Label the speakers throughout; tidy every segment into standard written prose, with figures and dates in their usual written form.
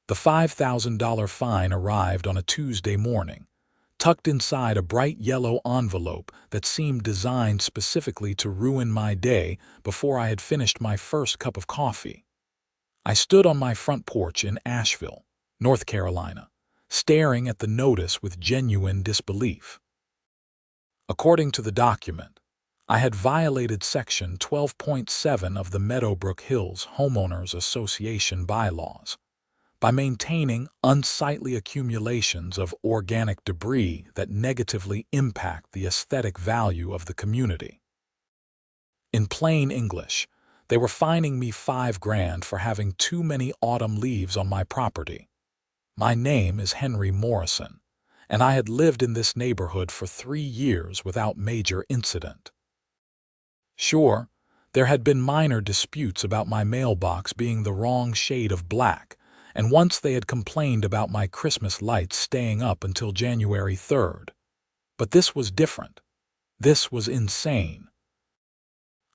Speaker 1: The $5,000 fine arrived on a Tuesday morning, tucked inside a bright yellow envelope that seemed designed specifically to ruin my day before I had finished my first cup of coffee. I stood on my front porch in Asheville, North Carolina, staring at the notice with genuine disbelief. According to the document, I had violated Section 12.7 of the Meadowbrook Hills Homeowners Association bylaws by maintaining unsightly accumulations of organic debris that negatively impact the aesthetic value of the community. In plain English, they were fining me $5,000 for having too many autumn leaves on my property. My name is Henry Morrison, and I had lived in this neighborhood for 3 years without major incident. Sure, there had been minor disputes about my mailbox being the wrong shade of black, and once they had complained about my Christmas lights staying up until January 3rd. But this was different. This was insane.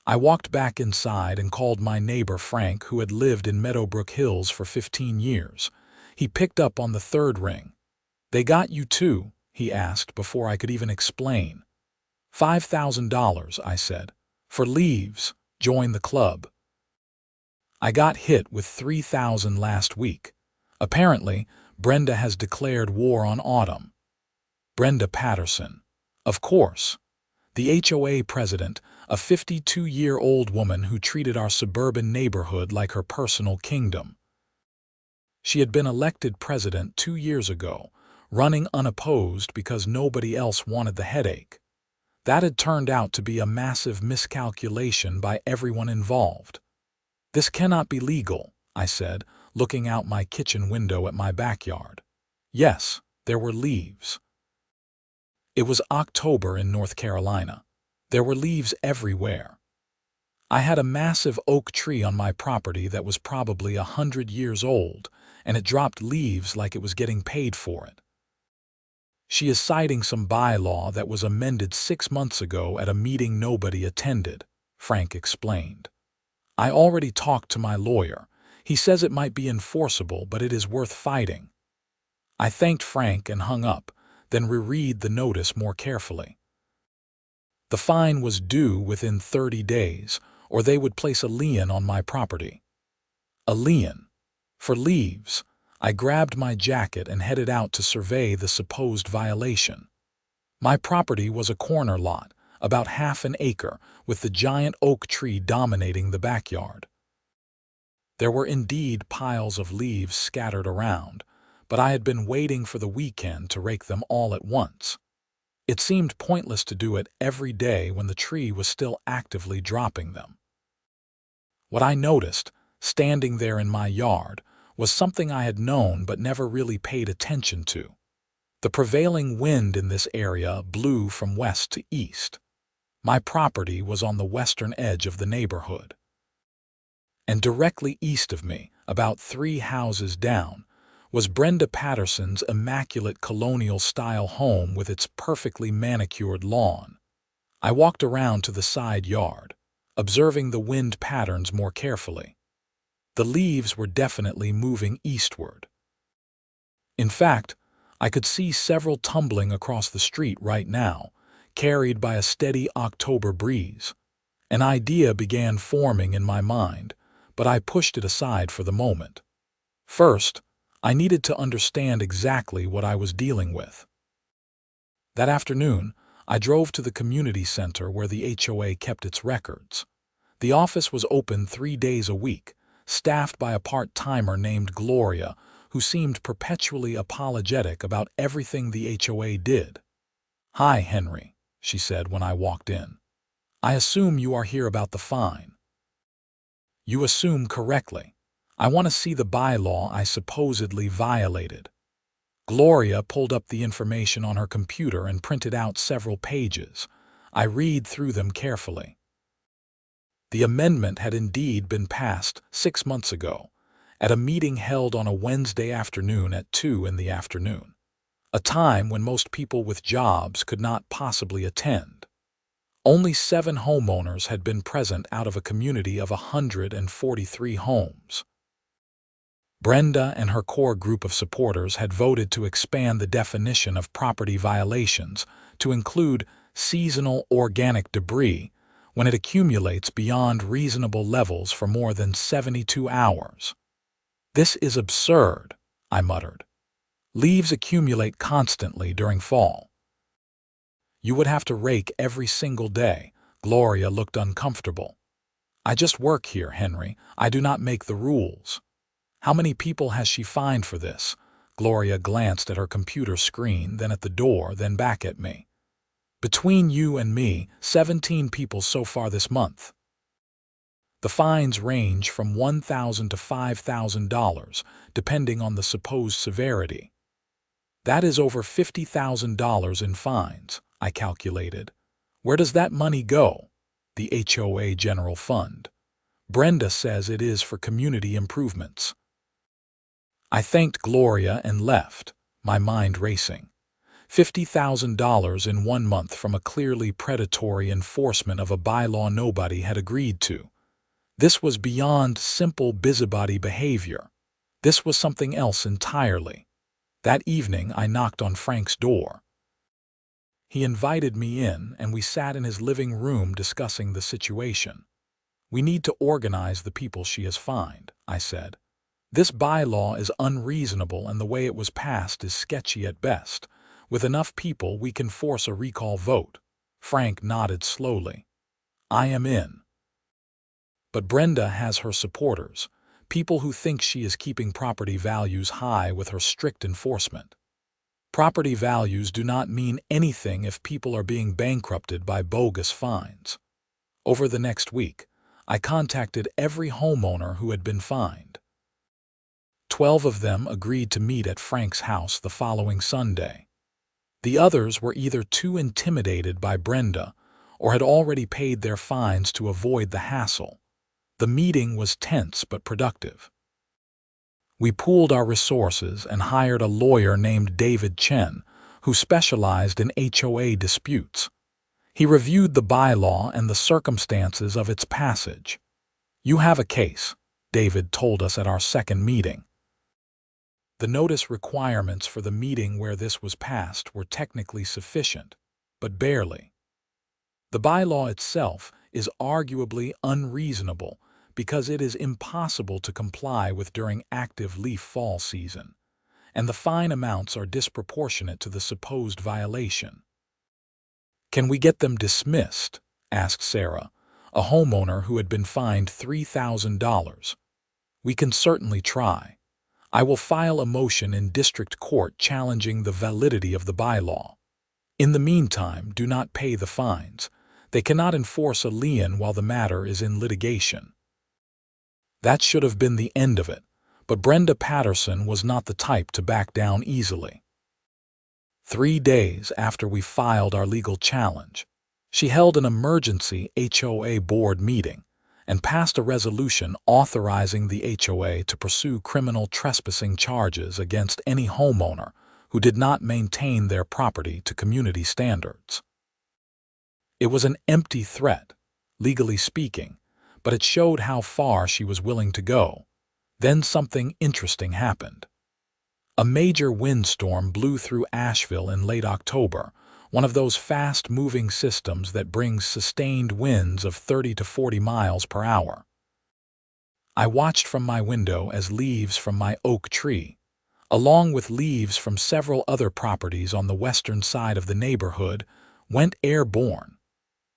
Speaker 1: I walked back inside and called my neighbor Frank, who had lived in Meadowbrook Hills for 15 years. He picked up on the third ring. "They got you too?" he asked before I could even explain. $5,000, I said. "For leaves, join the club." I got hit with $3,000 last week. Apparently, Brenda has declared war on autumn. Brenda Patterson. Of course. The HOA president, a 52-year-old woman who treated our suburban neighborhood like her personal kingdom. She had been elected president 2 years ago, running unopposed because nobody else wanted the headache. That had turned out to be a massive miscalculation by everyone involved. "This cannot be legal," I said, looking out my kitchen window at my backyard. Yes, there were leaves. It was October in North Carolina. There were leaves everywhere. I had a massive oak tree on my property that was probably 100 years old, and it dropped leaves like it was getting paid for it. She is citing some bylaw that was amended 6 months ago at a meeting nobody attended, Frank explained. "I already talked to my lawyer. He says it might be enforceable, but it is worth fighting." I thanked Frank and hung up, then reread the notice more carefully. The fine was due within 30 days, or they would place a lien on my property. A lien. For leaves. I grabbed my jacket and headed out to survey the supposed violation. My property was a corner lot, about half an acre, with the giant oak tree dominating the backyard. There were indeed piles of leaves scattered around, but I had been waiting for the weekend to rake them all at once. It seemed pointless to do it every day when the tree was still actively dropping them. What I noticed, standing there in my yard, was something I had known but never really paid attention to. The prevailing wind in this area blew from west to east. My property was on the western edge of the neighborhood. And directly east of me, about 3 houses down, was Brenda Patterson's immaculate colonial-style home with its perfectly manicured lawn. I walked around to the side yard, observing the wind patterns more carefully. The leaves were definitely moving eastward. In fact, I could see several tumbling across the street right now, carried by a steady October breeze. An idea began forming in my mind, but I pushed it aside for the moment. First, I needed to understand exactly what I was dealing with. That afternoon, I drove to the community center where the HOA kept its records. The office was open 3 days a week, staffed by a part-timer named Gloria, who seemed perpetually apologetic about everything the HOA did. "Hi, Henry," she said when I walked in. "I assume you are here about the fine." "You assume correctly. I want to see the bylaw I supposedly violated." Gloria pulled up the information on her computer and printed out several pages. I read through them carefully. The amendment had indeed been passed 6 months ago, at a meeting held on a Wednesday afternoon at 2 in the afternoon, a time when most people with jobs could not possibly attend. Only 7 homeowners had been present out of a community of 143 homes. Brenda and her core group of supporters had voted to expand the definition of property violations to include seasonal organic debris when it accumulates beyond reasonable levels for more than 72 hours. "This is absurd," I muttered. "Leaves accumulate constantly during fall." "You would have to rake every single day." Gloria looked uncomfortable. "I just work here, Henry. I do not make the rules." "How many people has she fined for this?" Gloria glanced at her computer screen, then at the door, then back at me. "Between you and me, 17 people so far this month." The fines range from $1,000 to $5,000, depending on the supposed severity. "That is over $50,000 in fines," I calculated. "Where does that money go?" "The HOA General Fund. Brenda says it is for community improvements." I thanked Gloria and left, my mind racing. $50,000 in 1 month from a clearly predatory enforcement of a bylaw nobody had agreed to. This was beyond simple busybody behavior. This was something else entirely. That evening I knocked on Frank's door. He invited me in, and we sat in his living room discussing the situation. "We need to organize the people she has fined," I said. "This bylaw is unreasonable, and the way it was passed is sketchy at best. With enough people, we can force a recall vote." Frank nodded slowly. "I am in." But Brenda has her supporters, people who think she is keeping property values high with her strict enforcement. Property values do not mean anything if people are being bankrupted by bogus fines. Over the next week, I contacted every homeowner who had been fined. 12 of them agreed to meet at Frank's house the following Sunday. The others were either too intimidated by Brenda or had already paid their fines to avoid the hassle. The meeting was tense but productive. We pooled our resources and hired a lawyer named David Chen, who specialized in HOA disputes. He reviewed the bylaw and the circumstances of its passage. "You have a case," David told us at our second meeting. The notice requirements for the meeting where this was passed were technically sufficient, but barely. The bylaw itself is arguably unreasonable because it is impossible to comply with during active leaf fall season, and the fine amounts are disproportionate to the supposed violation. "Can we get them dismissed?" asked Sarah, a homeowner who had been fined $3,000. "We can certainly try. I will file a motion in district court challenging the validity of the bylaw. In the meantime, do not pay the fines. They cannot enforce a lien while the matter is in litigation." That should have been the end of it, but Brenda Patterson was not the type to back down easily. 3 days after we filed our legal challenge, she held an emergency HOA board meeting and passed a resolution authorizing the HOA to pursue criminal trespassing charges against any homeowner who did not maintain their property to community standards. It was an empty threat, legally speaking, but it showed how far she was willing to go. Then something interesting happened. A major windstorm blew through Asheville in late October, one of those fast-moving systems that brings sustained winds of 30 to 40 miles per hour. I watched from my window as leaves from my oak tree, along with leaves from several other properties on the western side of the neighborhood, went airborne.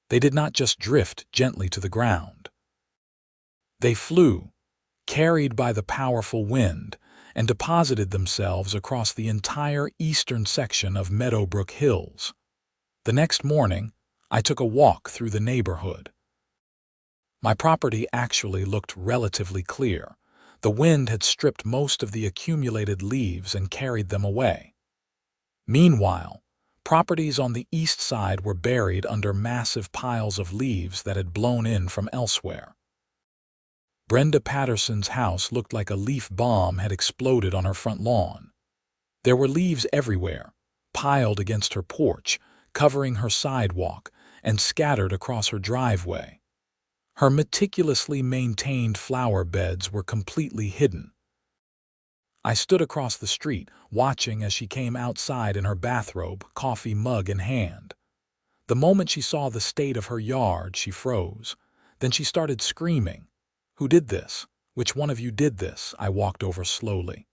Speaker 1: They did not just drift gently to the ground. They flew, carried by the powerful wind, and deposited themselves across the entire eastern section of Meadowbrook Hills. The next morning, I took a walk through the neighborhood. My property actually looked relatively clear. The wind had stripped most of the accumulated leaves and carried them away. Meanwhile, properties on the east side were buried under massive piles of leaves that had blown in from elsewhere. Brenda Patterson's house looked like a leaf bomb had exploded on her front lawn. There were leaves everywhere, piled against her porch, covering her sidewalk, and scattered across her driveway. Her meticulously maintained flower beds were completely hidden. I stood across the street, watching as she came outside in her bathrobe, coffee mug in hand. The moment she saw the state of her yard, she froze. Then she started screaming. "Who did this? Which one of you did this?" I walked over slowly.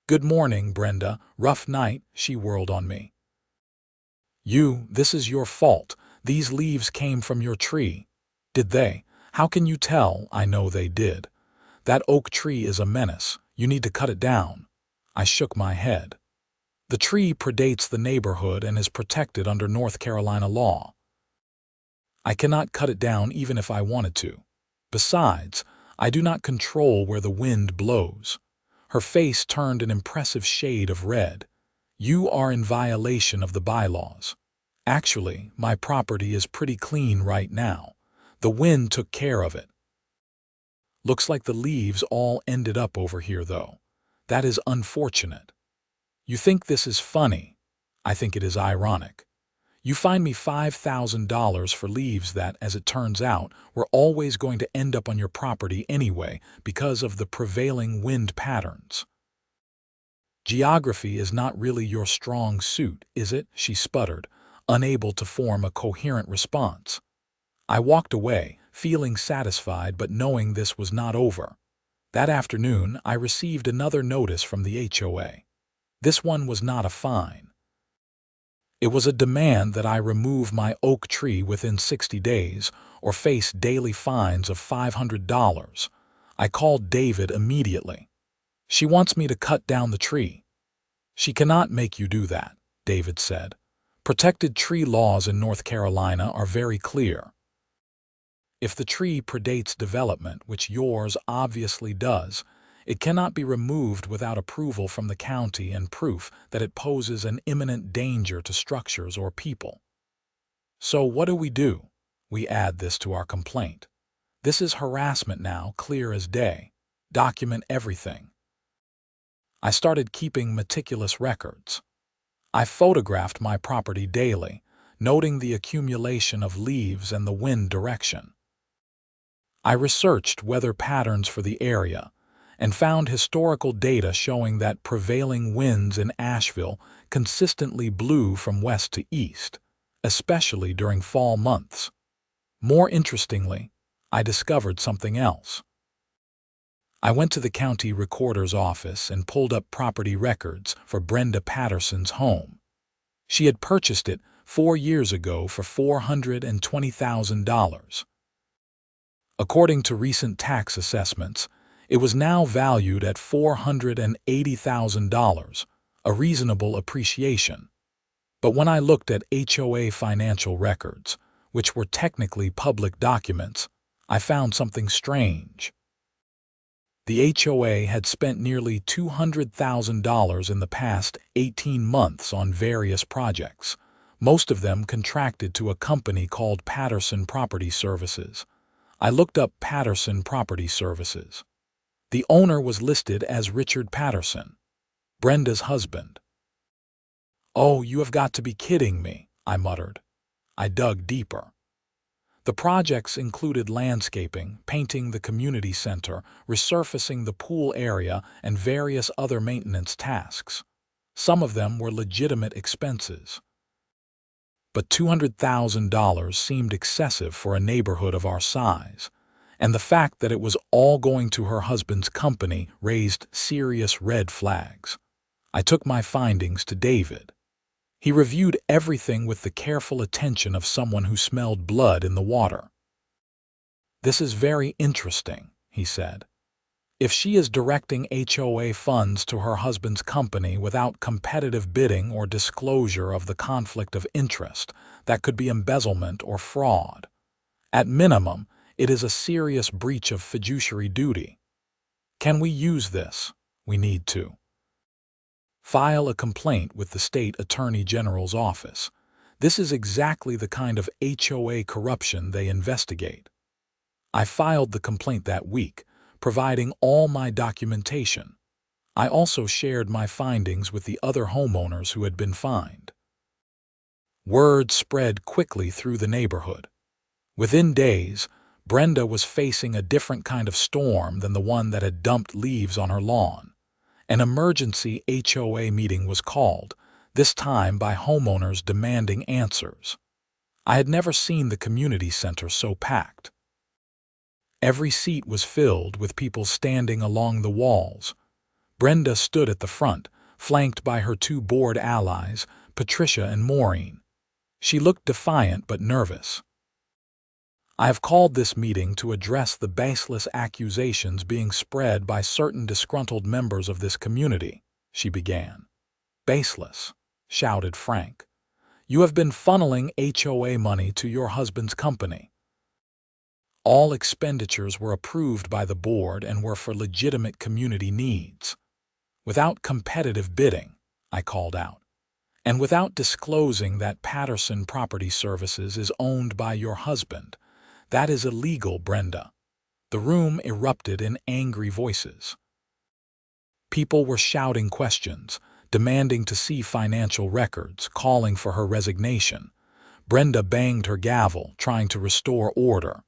Speaker 1: "Good morning, Brenda. Rough night," she whirled on me. This is your fault. These leaves came from your tree." "Did they? How can you tell?" "I know they did. That oak tree is a menace. You need to cut it down." I shook my head. "The tree predates the neighborhood and is protected under North Carolina law. I cannot cut it down even if I wanted to. Besides, I do not control where the wind blows." Her face turned an impressive shade of red. "You are in violation of the bylaws. Actually, my property is pretty clean right now. The wind took care of it. Looks like the leaves all ended up over here, though. That is unfortunate. You think this is funny? I think it is ironic. You fined me $5,000 for leaves that, as it turns out, were always going to end up on your property anyway because of the prevailing wind patterns. Geography is not really your strong suit, is it?" she sputtered, unable to form a coherent response. I walked away, feeling satisfied but knowing this was not over. That afternoon, I received another notice from the HOA. This one was not a fine. It was a demand that I remove my oak tree within 60 days or face daily fines of $500. I called David immediately. "She wants me to cut down the tree." "She cannot make you do that," David said. "Protected tree laws in North Carolina are very clear. If the tree predates development, which yours obviously does, it cannot be removed without approval from the county and proof that it poses an imminent danger to structures or people." So what do? We add this to our complaint. This is harassment now, clear as day. Document everything. I started keeping meticulous records. I photographed my property daily, noting the accumulation of leaves and the wind direction. I researched weather patterns for the area and found historical data showing that prevailing winds in Asheville consistently blew from west to east, especially during fall months. More interestingly, I discovered something else. I went to the county recorder's office and pulled up property records for Brenda Patterson's home. She had purchased it 4 years ago for $420,000. According to recent tax assessments, it was now valued at $480,000, a reasonable appreciation. But when I looked at HOA financial records, which were technically public documents, I found something strange. The HOA had spent nearly $200,000 in the past 18 months on various projects, most of them contracted to a company called Patterson Property Services. I looked up Patterson Property Services. The owner was listed as Richard Patterson, Brenda's husband. "Oh, you have got to be kidding me," I muttered. I dug deeper. The projects included landscaping, painting the community center, resurfacing the pool area, and various other maintenance tasks. Some of them were legitimate expenses. But $200,000 seemed excessive for a neighborhood of our size, and the fact that it was all going to her husband's company raised serious red flags. I took my findings to David. He reviewed everything with the careful attention of someone who smelled blood in the water. "This is very interesting," he said. "If she is directing HOA funds to her husband's company without competitive bidding or disclosure of the conflict of interest, that could be embezzlement or fraud. At minimum, it is a serious breach of fiduciary duty. Can we use this? We need to file a complaint with the state attorney general's office. This is exactly the kind of HOA corruption they investigate." I filed the complaint that week, providing all my documentation. I also shared my findings with the other homeowners who had been fined. Word spread quickly through the neighborhood. Within days, Brenda was facing a different kind of storm than the one that had dumped leaves on her lawn. An emergency HOA meeting was called, this time by homeowners demanding answers. I had never seen the community center so packed. Every seat was filled with people standing along the walls. Brenda stood at the front, flanked by her two board allies, Patricia and Maureen. She looked defiant but nervous. "I have called this meeting to address the baseless accusations being spread by certain disgruntled members of this community," she began. "Baseless," shouted Frank. "You have been funneling HOA money to your husband's company. All expenditures were approved by the board and were for legitimate community needs. Without competitive bidding," I called out, "and without disclosing that Patterson Property Services is owned by your husband. That is illegal, Brenda." The room erupted in angry voices. People were shouting questions, demanding to see financial records, calling for her resignation. Brenda banged her gavel, trying to restore order.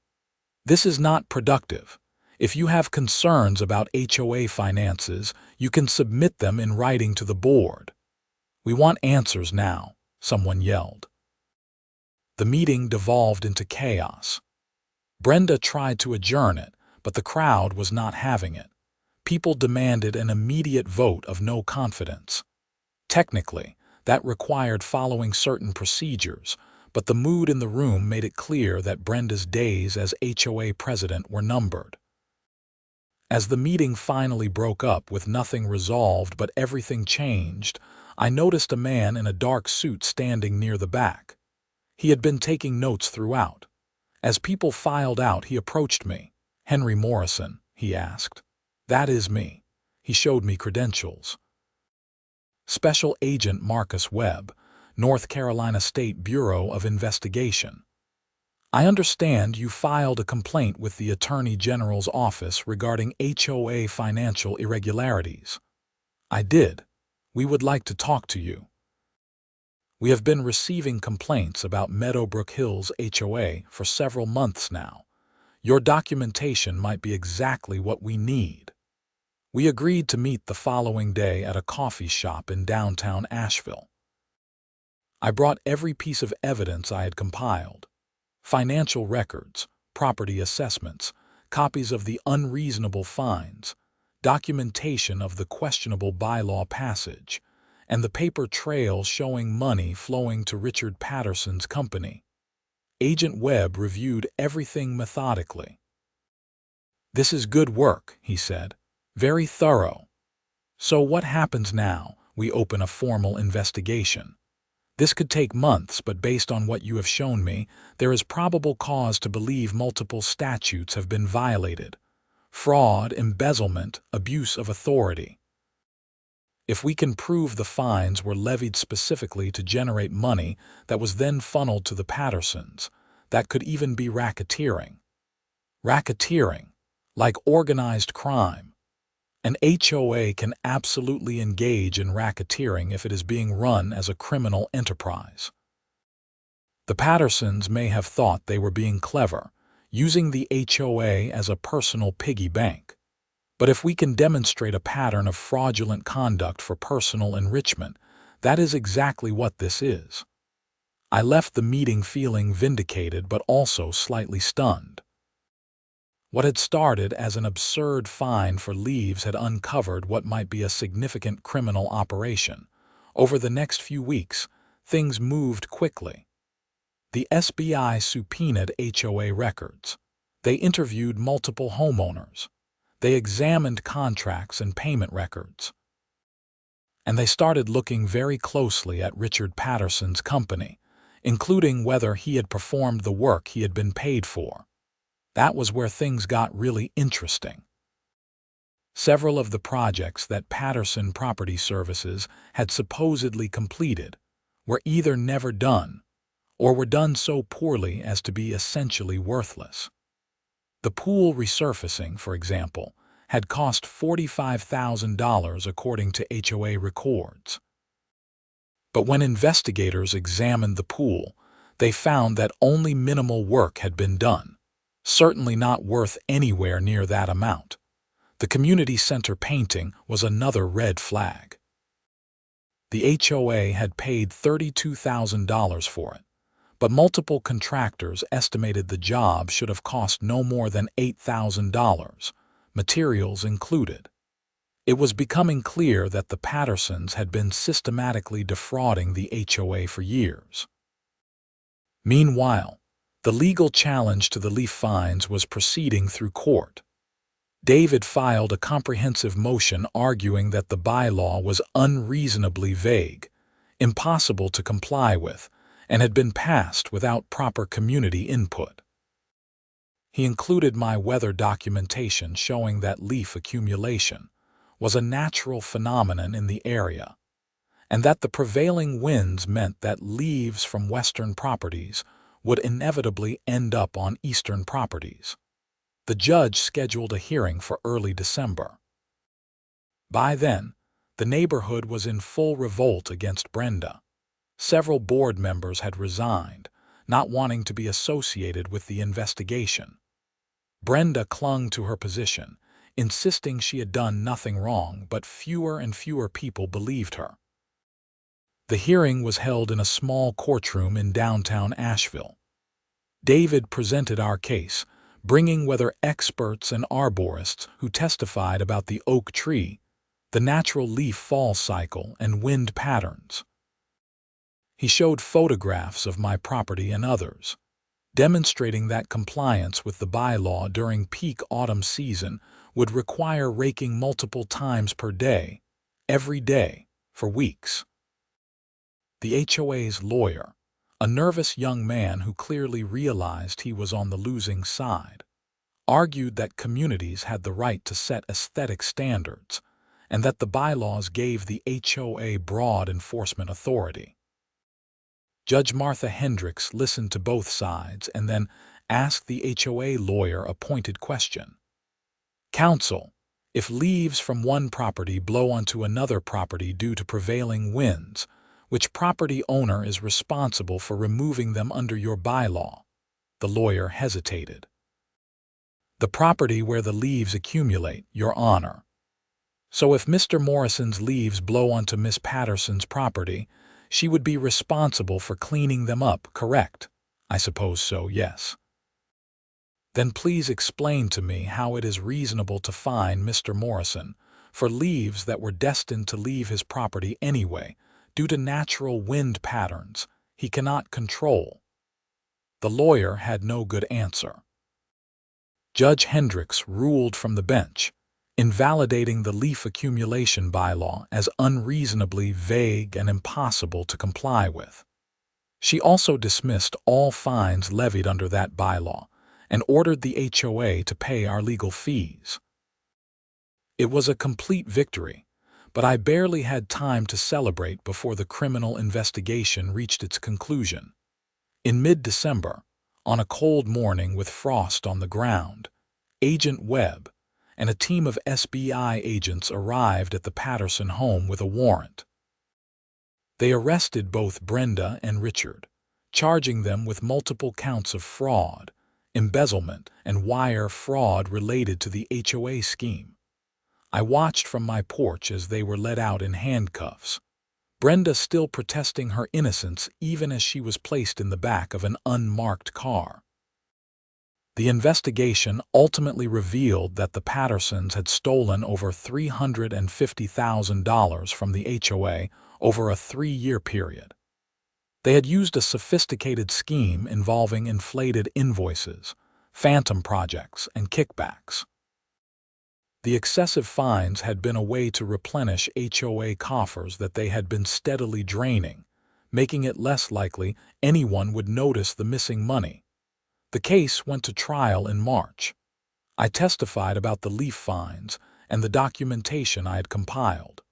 Speaker 1: "This is not productive. If you have concerns about HOA finances, you can submit them in writing to the board." "We want answers now," someone yelled. The meeting devolved into chaos. Brenda tried to adjourn it, but the crowd was not having it. People demanded an immediate vote of no confidence. Technically, that required following certain procedures, but the mood in the room made it clear that Brenda's days as HOA president were numbered. As the meeting finally broke up with nothing resolved but everything changed, I noticed a man in a dark suit standing near the back. He had been taking notes throughout. As people filed out, he approached me. "Henry Morrison," he asked. "That is me." He showed me credentials. "Special Agent Marcus Webb, North Carolina State Bureau of Investigation. I understand you filed a complaint with the Attorney General's office regarding HOA financial irregularities." "I did. We would like to talk to you." "We have been receiving complaints about Meadowbrook Hills HOA for several months now. Your documentation might be exactly what we need." We agreed to meet the following day at a coffee shop in downtown Asheville. I brought every piece of evidence I had compiled: financial records, property assessments, copies of the unreasonable fines, documentation of the questionable bylaw passage, and the paper trail showing money flowing to Richard Patterson's company. Agent Webb reviewed everything methodically. "This is good work," he said. "Very thorough. So what happens now? We open a formal investigation. This could take months, but based on what you have shown me, there is probable cause to believe multiple statutes have been violated: fraud, embezzlement, abuse of authority. If we can prove the fines were levied specifically to generate money that was then funneled to the Pattersons, that could even be racketeering." Racketeering, like organized crime. An HOA can absolutely engage in racketeering if it is being run as a criminal enterprise. The Pattersons may have thought they were being clever, using the HOA as a personal piggy bank. But if we can demonstrate a pattern of fraudulent conduct for personal enrichment, that is exactly what this is. I left the meeting feeling vindicated but also slightly stunned. What had started as an absurd fine for leaves had uncovered what might be a significant criminal operation. Over the next few weeks, things moved quickly. The SBI subpoenaed HOA records. They interviewed multiple homeowners. They examined contracts and payment records. And they started looking very closely at Richard Patterson's company, including whether he had performed the work he had been paid for. That was where things got really interesting. Several of the projects that Patterson Property Services had supposedly completed were either never done or were done so poorly as to be essentially worthless. The pool resurfacing, for example, had cost $45,000 according to HOA records. But when investigators examined the pool, they found that only minimal work had been done, certainly not worth anywhere near that amount. The community center painting was another red flag. The HOA had paid $32,000 for it, but multiple contractors estimated the job should have cost no more than $8,000, materials included. It was becoming clear that the Pattersons had been systematically defrauding the HOA for years. Meanwhile, the legal challenge to the leaf fines was proceeding through court. David filed a comprehensive motion arguing that the bylaw was unreasonably vague, impossible to comply with, and had been passed without proper community input. He included my weather documentation showing that leaf accumulation was a natural phenomenon in the area, and that the prevailing winds meant that leaves from western properties would inevitably end up on eastern properties. The judge scheduled a hearing for early December. By then, the neighborhood was in full revolt against Brenda. Several board members had resigned, not wanting to be associated with the investigation. Brenda clung to her position, insisting she had done nothing wrong, but fewer and fewer people believed her. The hearing was held in a small courtroom in downtown Asheville. David presented our case, bringing weather experts and arborists who testified about the oak tree, the natural leaf fall cycle, and wind patterns. He showed photographs of my property and others, demonstrating that compliance with the bylaw during peak autumn season would require raking multiple times per day, every day, for weeks. The HOA's lawyer, a nervous young man who clearly realized he was on the losing side, argued that communities had the right to set aesthetic standards and that the bylaws gave the HOA broad enforcement authority. Judge Martha Hendricks listened to both sides and then asked the HOA lawyer a pointed question. "Counsel, if leaves from one property blow onto another property due to prevailing winds, which property owner is responsible for removing them under your bylaw?" The lawyer hesitated. "The property where the leaves accumulate, Your Honor. So if Mr. Morrison's leaves blow onto Miss Patterson's property, she would be responsible for cleaning them up, correct?" "I suppose so, yes." "Then please explain to me how it is reasonable to fine Mr. Morrison for leaves that were destined to leave his property anyway, due to natural wind patterns he cannot control." The lawyer had no good answer. Judge Hendricks ruled from the bench, invalidating the leaf accumulation bylaw as unreasonably vague and impossible to comply with. She also dismissed all fines levied under that bylaw and ordered the HOA to pay our legal fees. It was a complete victory, but I barely had time to celebrate before the criminal investigation reached its conclusion. In mid-December, on a cold morning with frost on the ground, Agent Webb and a team of SBI agents arrived at the Patterson home with a warrant. They arrested both Brenda and Richard, charging them with multiple counts of fraud, embezzlement, and wire fraud related to the HOA scheme. I watched from my porch as they were led out in handcuffs, Brenda still protesting her innocence even as she was placed in the back of an unmarked car. The investigation ultimately revealed that the Pattersons had stolen over $350,000 from the HOA over a 3-year period. They had used a sophisticated scheme involving inflated invoices, phantom projects, and kickbacks. The excessive fines had been a way to replenish HOA coffers that they had been steadily draining, making it less likely anyone would notice the missing money. The case went to trial in March. I testified about the leaf fines and the documentation I had compiled.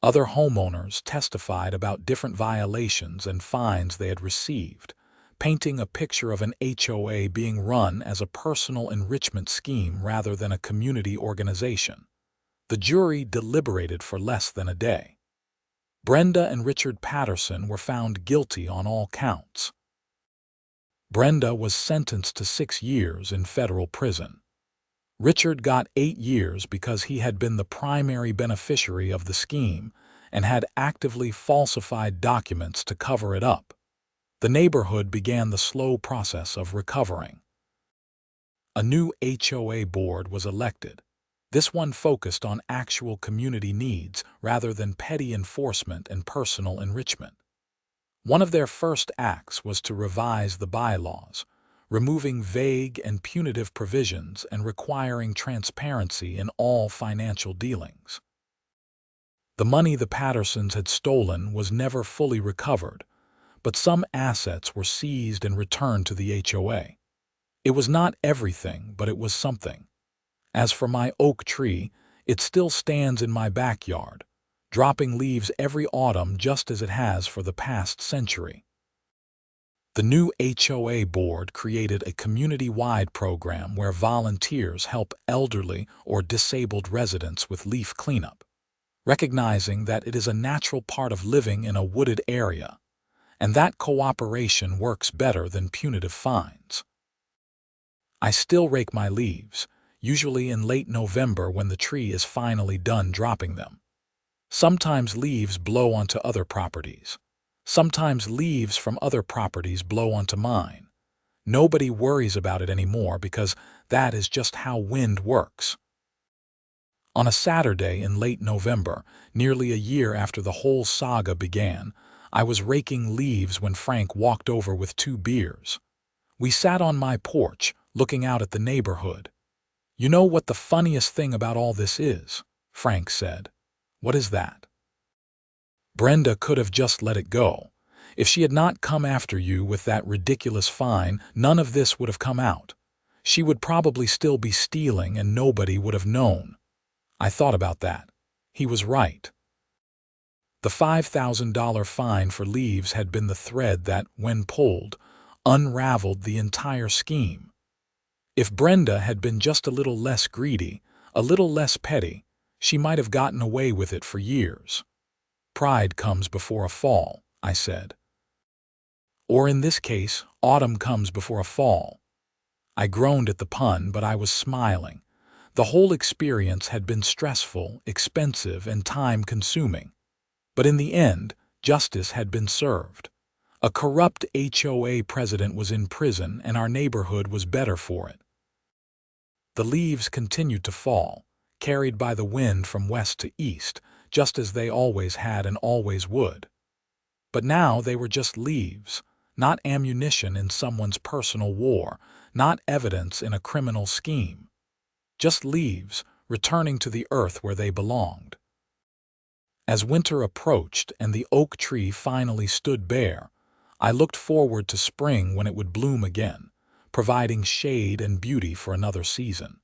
Speaker 1: Other homeowners testified about different violations and fines they had received, painting a picture of an HOA being run as a personal enrichment scheme rather than a community organization. The jury deliberated for less than a day. Brenda and Richard Patterson were found guilty on all counts. Brenda was sentenced to 6 years in federal prison. Richard got 8 years because he had been the primary beneficiary of the scheme and had actively falsified documents to cover it up. The neighborhood began the slow process of recovering. A new HOA board was elected. This one focused on actual community needs rather than petty enforcement and personal enrichment. One of their first acts was to revise the bylaws, removing vague and punitive provisions and requiring transparency in all financial dealings. The money the Pattersons had stolen was never fully recovered, but some assets were seized and returned to the HOA. It was not everything, but it was something. As for my oak tree, it still stands in my backyard, dropping leaves every autumn just as it has for the past century. The new HOA board created a community-wide program where volunteers help elderly or disabled residents with leaf cleanup, recognizing that it is a natural part of living in a wooded area, and that cooperation works better than punitive fines. I still rake my leaves, usually in late November when the tree is finally done dropping them. Sometimes leaves blow onto other properties. Sometimes leaves from other properties blow onto mine. Nobody worries about it anymore because that is just how wind works. On a Saturday in late November, nearly a year after the whole saga began, I was raking leaves when Frank walked over with 2 beers. We sat on my porch, looking out at the neighborhood. "You know what the funniest thing about all this is?" Frank said. "What is that?" "Brenda could have just let it go. If she had not come after you with that ridiculous fine, none of this would have come out. She would probably still be stealing and nobody would have known." I thought about that. He was right. The $5,000 fine for leaves had been the thread that, when pulled, unraveled the entire scheme. If Brenda had been just a little less greedy, a little less petty, she might have gotten away with it for years. "Pride comes before a fall," I said. "Or in this case, autumn comes before a fall." I groaned at the pun, but I was smiling. The whole experience had been stressful, expensive, and time-consuming. But in the end, justice had been served. A corrupt HOA president was in prison, and our neighborhood was better for it. The leaves continued to fall, carried by the wind from west to east, just as they always had and always would. But now they were just leaves, not ammunition in someone's personal war, not evidence in a criminal scheme. Just leaves, returning to the earth where they belonged. As winter approached and the oak tree finally stood bare, I looked forward to spring when it would bloom again, providing shade and beauty for another season.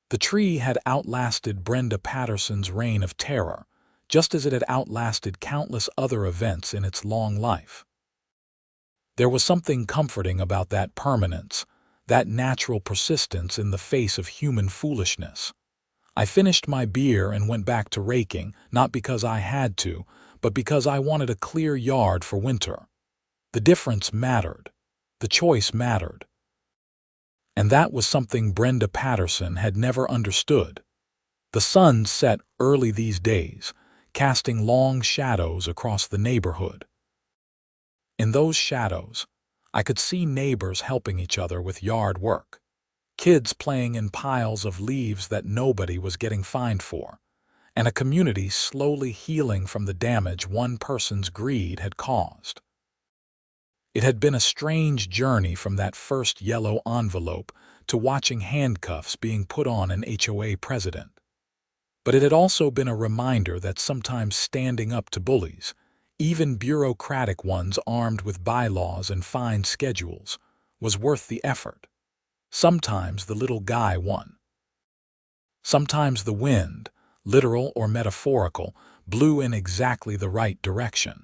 Speaker 1: The tree had outlasted Brenda Patterson's reign of terror, just as it had outlasted countless other events in its long life. There was something comforting about that permanence, that natural persistence in the face of human foolishness. I finished my beer and went back to raking, not because I had to, but because I wanted a clear yard for winter. The difference mattered. The choice mattered. And that was something Brenda Patterson had never understood. The sun set early these days, casting long shadows across the neighborhood. In those shadows, I could see neighbors helping each other with yard work, kids playing in piles of leaves that nobody was getting fined for, and a community slowly healing from the damage one person's greed had caused. It had been a strange journey from that first yellow envelope to watching handcuffs being put on an HOA president. But it had also been a reminder that sometimes standing up to bullies, even bureaucratic ones armed with bylaws and fine schedules, was worth the effort. Sometimes the little guy won. Sometimes the wind, literal or metaphorical, blew in exactly the right direction.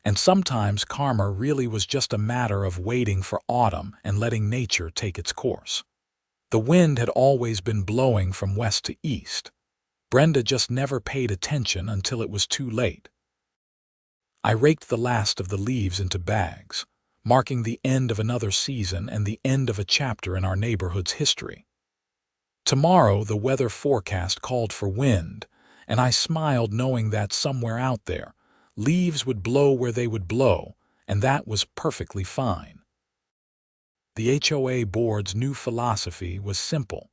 Speaker 1: And sometimes karma really was just a matter of waiting for autumn and letting nature take its course. The wind had always been blowing from west to east. Brenda just never paid attention until it was too late. I raked the last of the leaves into bags, marking the end of another season and the end of a chapter in our neighborhood's history. Tomorrow the weather forecast called for wind, and I smiled knowing that somewhere out there, leaves would blow where they would blow, and that was perfectly fine. The HOA board's new philosophy was simple.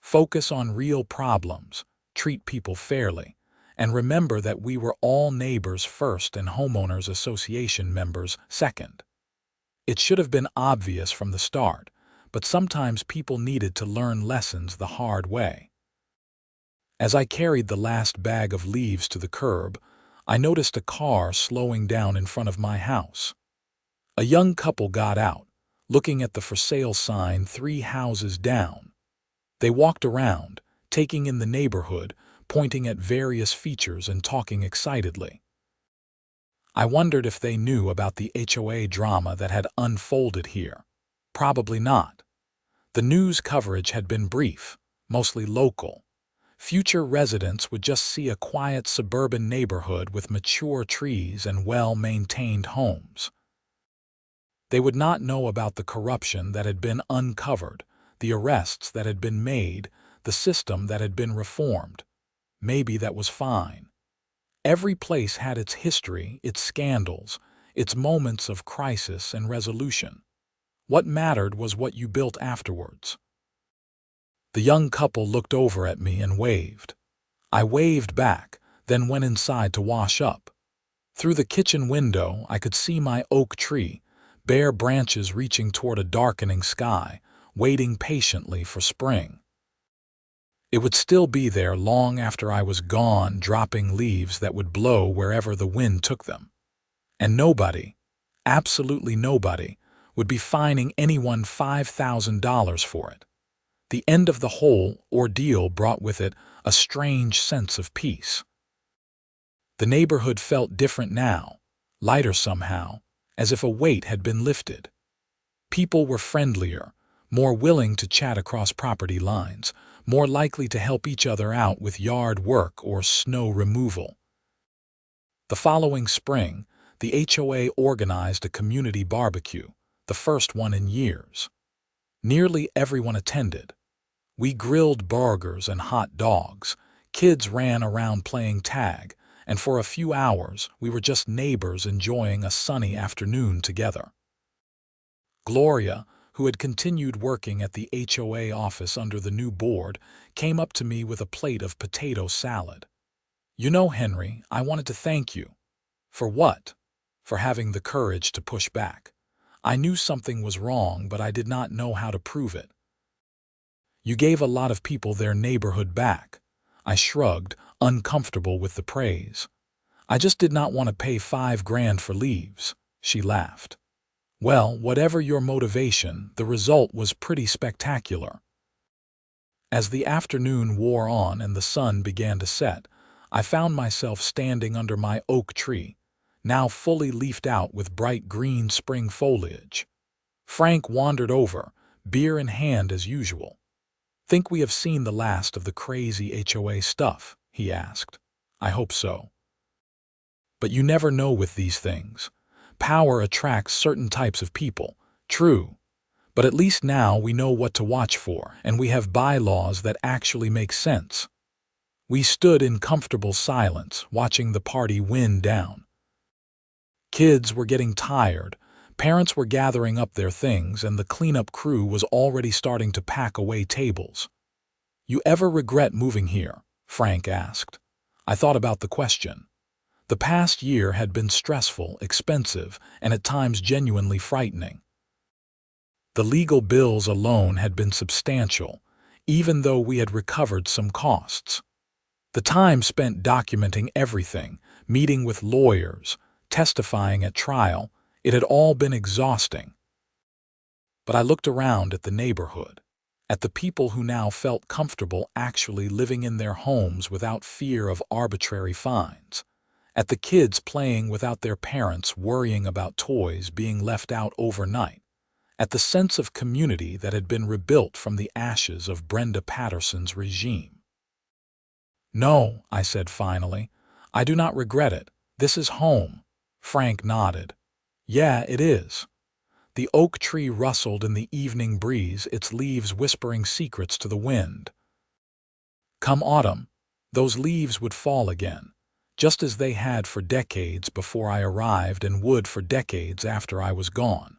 Speaker 1: Focus on real problems, treat people fairly, and remember that we were all neighbors first and homeowners association members second. It should have been obvious from the start, but sometimes people needed to learn lessons the hard way. As I carried the last bag of leaves to the curb, I noticed a car slowing down in front of my house. A young couple got out, looking at the for sale sign 3 houses down. They walked around, taking in the neighborhood, pointing at various features and talking excitedly. I wondered if they knew about the HOA drama that had unfolded here. Probably not. The news coverage had been brief, mostly local. Future residents would just see a quiet suburban neighborhood with mature trees and well-maintained homes. They would not know about the corruption that had been uncovered, the arrests that had been made, the system that had been reformed. Maybe that was fine. Every place had its history, its scandals, its moments of crisis and resolution. What mattered was what you built afterwards. The young couple looked over at me and waved. I waved back, then went inside to wash up. Through the kitchen window, I could see my oak tree, bare branches reaching toward a darkening sky, waiting patiently for spring. It would still be there long after I was gone, dropping leaves that would blow wherever the wind took them. And nobody, absolutely nobody, would be fining anyone $5,000 for it. The end of the whole ordeal brought with it a strange sense of peace. The neighborhood felt different now, lighter somehow, as if a weight had been lifted. People were friendlier, more willing to chat across property lines, more likely to help each other out with yard work or snow removal. The following spring, the HOA organized a community barbecue, the first one in years. Nearly everyone attended. We grilled burgers and hot dogs, kids ran around playing tag, and for a few hours we were just neighbors enjoying a sunny afternoon together. Gloria, who had continued working at the HOA office under the new board, came up to me with a plate of potato salad. "You know, Henry, I wanted to thank you." "For what?" "For having the courage to push back. I knew something was wrong, but I did not know how to prove it." "You gave a lot of people their neighborhood back." I shrugged, uncomfortable with the praise. "I just did not want to pay $5,000 for leaves." She laughed. "Well, whatever your motivation, the result was pretty spectacular." As the afternoon wore on and the sun began to set, I found myself standing under my oak tree, now fully leafed out with bright green spring foliage. Frank wandered over, beer in hand as usual. "Think we have seen the last of the crazy HOA stuff?" he asked. "I hope so. But you never know with these things. Power attracts certain types of people, true. But at least now we know what to watch for, and we have bylaws that actually make sense." We stood in comfortable silence, watching the party wind down. Kids were getting tired, parents were gathering up their things, and the cleanup crew was already starting to pack away tables. "You ever regret moving here?" Frank asked. I thought about the question. The past year had been stressful, expensive, and at times genuinely frightening. The legal bills alone had been substantial, even though we had recovered some costs. The time spent documenting everything, meeting with lawyers, testifying at trial, it had all been exhausting. But I looked around at the neighborhood, at the people who now felt comfortable actually living in their homes without fear of arbitrary fines, at the kids playing without their parents worrying about toys being left out overnight, at the sense of community that had been rebuilt from the ashes of Brenda Patterson's regime. "No," I said finally, "I do not regret it. This is home." Frank nodded. "Yeah, it is." The oak tree rustled in the evening breeze, its leaves whispering secrets to the wind. Come autumn, those leaves would fall again, just as they had for decades before I arrived and would for decades after I was gone.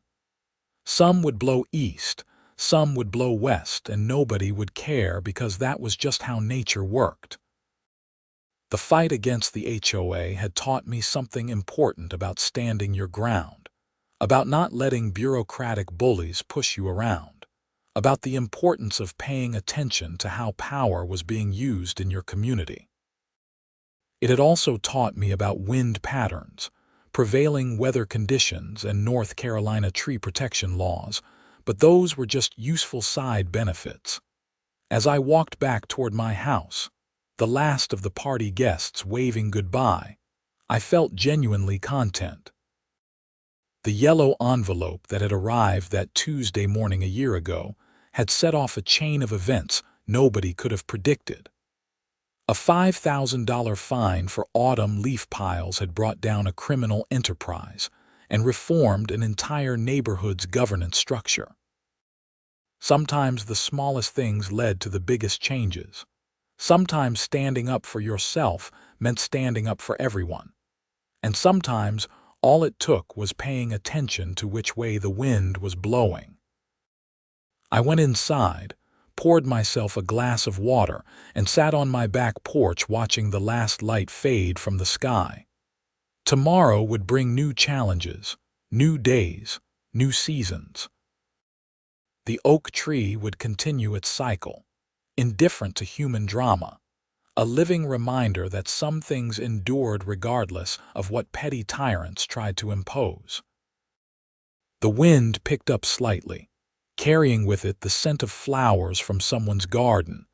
Speaker 1: Some would blow east, some would blow west, and nobody would care because that was just how nature worked. The fight against the HOA had taught me something important about standing your ground, about not letting bureaucratic bullies push you around, about the importance of paying attention to how power was being used in your community. It had also taught me about wind patterns, prevailing weather conditions, and North Carolina tree protection laws, but those were just useful side benefits. As I walked back toward my house, the last of the party guests waving goodbye, I felt genuinely content. The yellow envelope that had arrived that Tuesday morning a year ago had set off a chain of events nobody could have predicted. A $5,000 fine for autumn leaf piles had brought down a criminal enterprise and reformed an entire neighborhood's governance structure. Sometimes the smallest things led to the biggest changes. Sometimes standing up for yourself meant standing up for everyone. And sometimes all it took was paying attention to which way the wind was blowing. I went inside, poured myself a glass of water, and sat on my back porch watching the last light fade from the sky. Tomorrow would bring new challenges, new days, new seasons. The oak tree would continue its cycle, indifferent to human drama, a living reminder that some things endured regardless of what petty tyrants tried to impose. The wind picked up slightly, carrying with it the scent of flowers from someone's garden,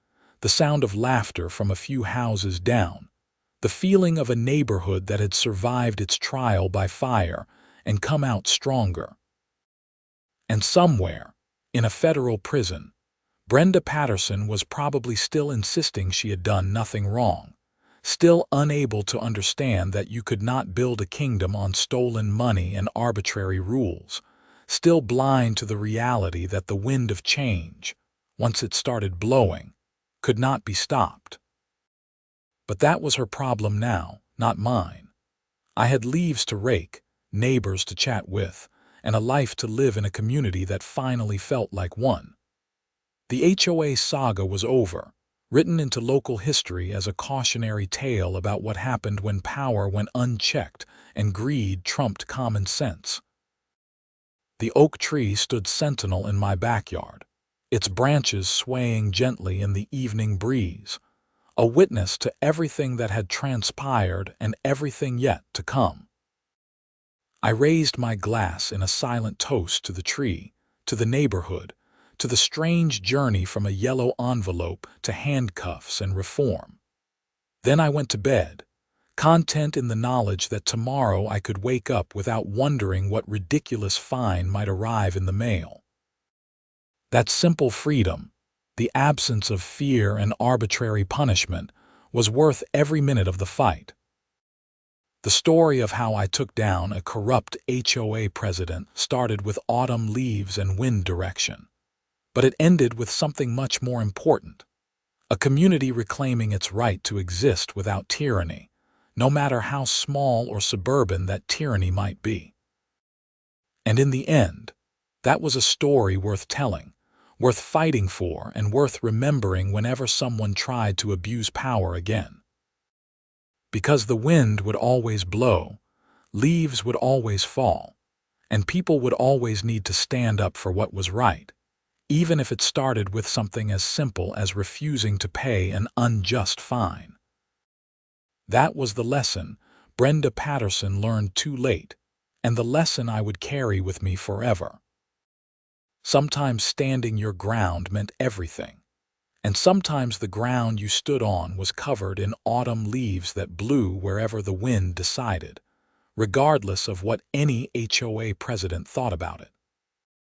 Speaker 1: the sound of laughter from a few houses down, the feeling of a neighborhood that had survived its trial by fire and come out stronger. And somewhere, in a federal prison, Brenda Patterson was probably still insisting she had done nothing wrong, still unable to understand that you could not build a kingdom on stolen money and arbitrary rules, still blind to the reality that the wind of change, once it started blowing, could not be stopped. But that was her problem now, not mine. I had leaves to rake, neighbors to chat with, and a life to live in a community that finally felt like one. The HOA saga was over, written into local history as a cautionary tale about what happened when power went unchecked and greed trumped common sense. The oak tree stood sentinel in my backyard, its branches swaying gently in the evening breeze, a witness to everything that had transpired and everything yet to come. I raised my glass in a silent toast to the tree, to the neighborhood, to the strange journey from a yellow envelope to handcuffs and reform. Then I went to bed, content in the knowledge that tomorrow I could wake up without wondering what ridiculous fine might arrive in the mail. That simple freedom, the absence of fear and arbitrary punishment, was worth every minute of the fight. The story of how I took down a corrupt HOA president started with autumn leaves and wind direction. But it ended with something much more important, a community reclaiming its right to exist without tyranny, no matter how small or suburban that tyranny might be. And in the end, that was a story worth telling, worth fighting for, and worth remembering whenever someone tried to abuse power again. Because the wind would always blow, leaves would always fall, and people would always need to stand up for what was right, even if it started with something as simple as refusing to pay an unjust fine. That was the lesson Brenda Patterson learned too late, and the lesson I would carry with me forever. Sometimes standing your ground meant everything, and sometimes the ground you stood on was covered in autumn leaves that blew wherever the wind decided, regardless of what any HOA president thought about it.